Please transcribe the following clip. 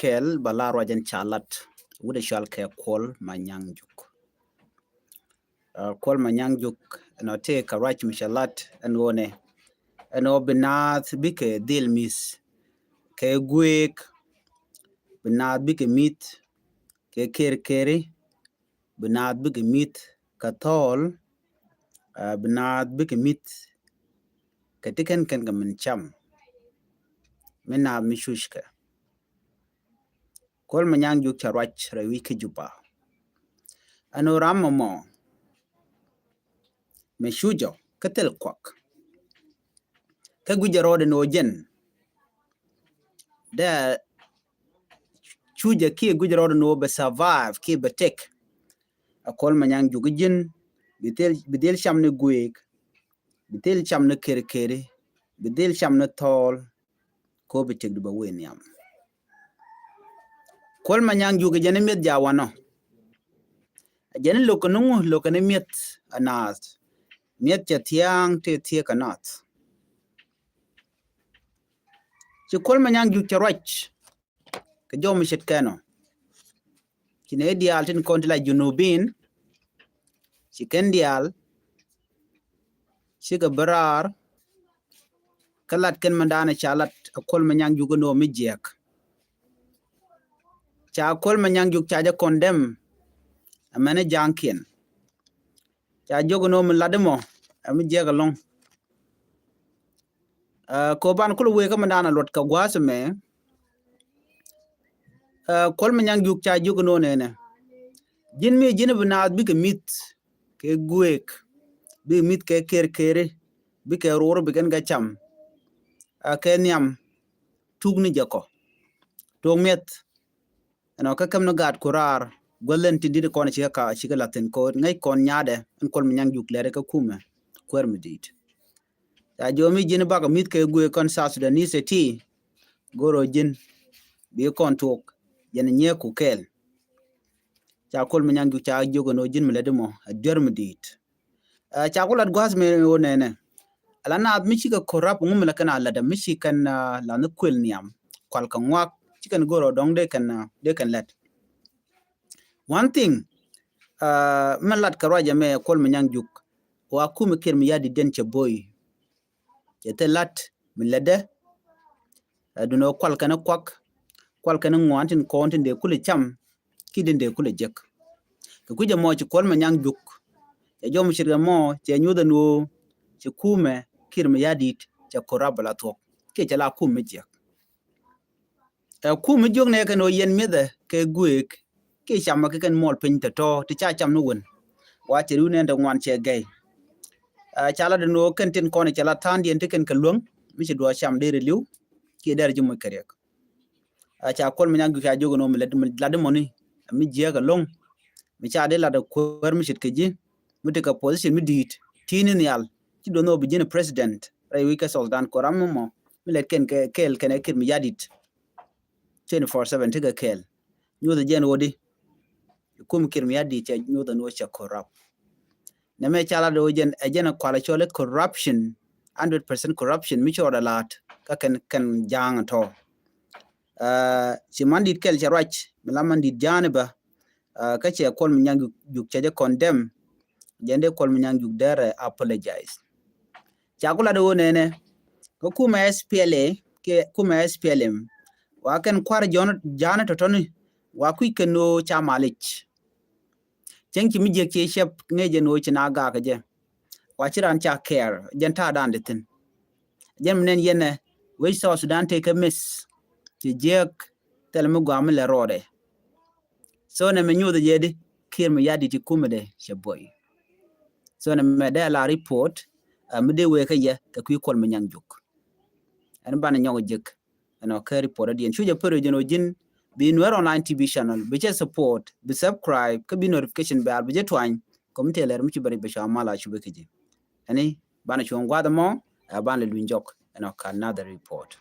kel bala rojan chalat wude shal ke kol manyangjuk kol manyangjuk no te karach mishalat anone ano binat bike dil mis ke guek binat bike mit ke kere binat bike mit katol binat bike mit katiken ken gamin cham minna mishushka kol manyangjuk charach rewi ke juba ano ramamo meshujo katel kwak ka gujarode no jen da chuja ki gujarode no be survive ki be tek akol manyang jugujin bidel shamne guek bidel shamne kere bidel shamne tol ko be tek ba weniam kol manyang jugujin met jawano jen lokonu met anas met tiang te tie kanat ci kol manyang juk charach ke jom shet kano kine dial tin kontila junubin ci ken dial ci ga barar kalat ken mandana chalat kol manyang juk no mijek cha kol manyang juk cha ja condemn amane jankin cha jogo no mlademo amijek long ko ban kul we ka mandana lot ka gwasme kol manyang juk cha jogo no nene jin mi jin bna bi ke mit ke guek bi mit ke kere bi ke roro bi gen ga cham ke niam tugni jako to met no ka kam no gat kurar golen tindi ko na chika laten ko ngai kon nyade en kol manyang juk lere ka kuma kwer medit ya jomi jin ba ka mit ke guek kon sa Sudanese ti goro jin bi kon tok yen nye ku kel cha kol manyang juk cha jogo no jin mledemo der medit cha kol ad gwas me wonene alana mi chika korap ngumla kana alada mi chikan la no kwel niam kwal kan wak chikan goro dong de kan let one thing malat karaja me kol manyang juk wa kum ker mi yadi den che boy yete lat mi lede duno kwal kana kwak kwal kana ngwantin kontin de kule cham kidin de kule jek ko kuje mo chi kol manyang juk ya jom shirga mo che nyuda no che kume kir mi yadit cha korabla to ke chala kume jek kume jog ne kan o yen mede ke guek ke chama ke kan mol pin to ti cha cham no won wa che ru ne ndo ngwan che gay chala de no kan tin ko ne chala tan dien te kan kalung mi che do cham de liu ke der jum kerek cha kol manyang juk cha jogo no mi lad moni mi je ga long mi cha de la de ko mi chit ke ji mi te ka position mi dit tinin yal ci do no bi jene president ray wi ka soldan ko rammo mi let ken kel ken ekir mi yadit 24/7 tiga kel nyoda jen wodi kum kir mi yadit ci nyoda no cha corrupt na me chala do jen ejena kwala chole corruption 100% corruption mi choda lat ka ken jang to ci mandit kel charach mi lamandit janeba ka ci kol mi nyang juk cha condemn jende kol mi nyang juk dere apologize chakula do nene ko kuma SPLA ke kuma SPLM wa kan kwar jana to toni wa ku keno cha malich chenki mi je ke shep ngeje no china ga ka je wa chiran cha care jenta dan ditin jem nen yene we so Sudan take a miss ti jek telmu gwam le rode so ne menyu de jedi kir mi yadi ti kuma de sheboy so ne me de la report mide we ka ye ka ku kol manyang juk an ban nyago jek ano ka report dien chuje pero jeno jin bi no online TV channel bi che support bi subscribe ka bi notification bell bi je twan community ler mi ci bari be shamala chube ke ji ani ban chon gwada mo ban le lunjok ano ka another report